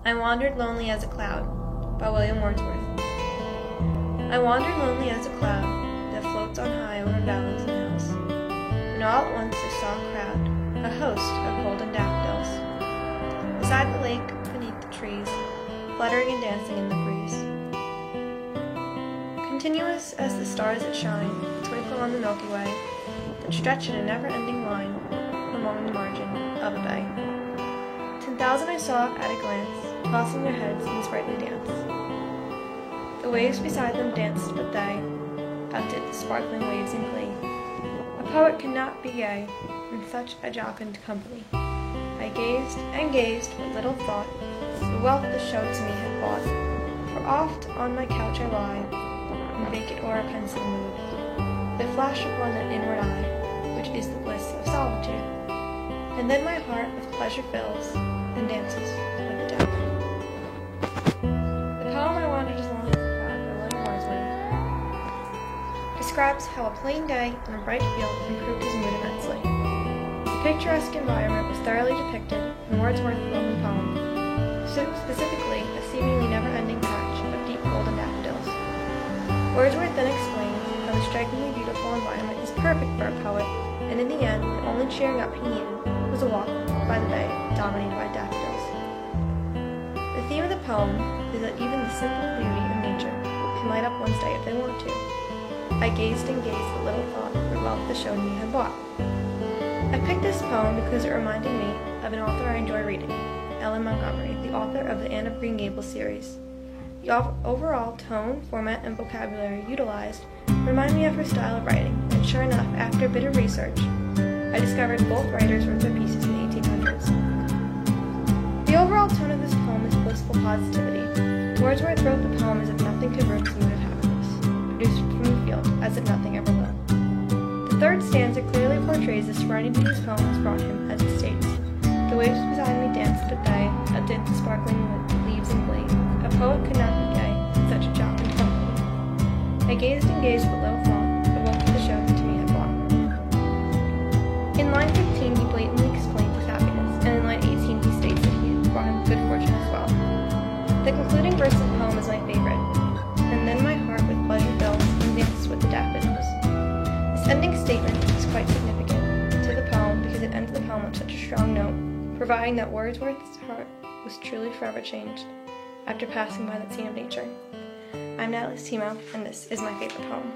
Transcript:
I Wandered Lonely as a Cloud by William Wordsworth. I wandered lonely as a cloud that floats on high over valleys and hills, when all at once I saw a crowd, a host of golden daffodils, beside the lake, beneath the trees, fluttering and dancing in the breeze. Continuous as the stars that shine, twinkle on the Milky Way, that stretch in a never-ending line along the margin of a bay. 10,000 I saw at a glance, tossing their heads in sprightly dance. The waves beside them danced, but they outdid the sparkling waves in glee. A poet could not be gay in such a jocund company. I gazed and gazed, but little thought the wealth the show to me had bought. For oft on my couch I lie, in vacant or a pensive mood, that flash upon that inward eye, which is the bliss of solitude. And then my heart with pleasure fills, and dances with the devil. The poem I Wandered as Lonely as a Cloud by William Wordsworth describes how a plain day on a bright field improved his mood immensely. The picturesque environment was thoroughly depicted in Wordsworth's lovely poem, specifically a seemingly never-ending patch of deep golden daffodils. Wordsworth then explains how the strikingly beautiful environment is perfect for a poet, and in the end, the only cheering up he needed was a walk by the bay dominated by daffodils. The theme of the poem is that even the simple beauty of nature can light up one's day if they want to. I gazed and gazed, but little thought the wealth the show me had bought. I picked this poem because it reminded me of an author I enjoy reading, Ellen Montgomery, the author of the Anne of Green Gables series. The overall tone, format, and vocabulary utilized remind me of her style of writing, and sure enough, after a bit of research, I discovered both writers wrote their pieces in the 1800s. The overall tone of this poem is blissful positivity. Wordsworth wrote the poem as if nothing could ruin his mood of happiness, produced from the field as if nothing ever will. The third stanza clearly portrays the serenity his poem has brought him, as it states, "The waves beside me danced, but they outdid the sparkling leaves in glee. A poet could not be gay in such a jocund company. I gazed and gazed, but little thought the wealth of the show to me had brought." In line 15, he blatantly explains his happiness, and in line 18, he states that he brought him good fortune as well. The concluding verse of the poem is my favorite, "And then my heart with pleasure fills, and dances with the daffodils." This ending statement is quite significant to the poem because it ends the poem on such a strong note, providing that Wordsworth's heart was truly forever changed after passing by that scene of nature. I'm Natalie Timo, and this is my favorite poem.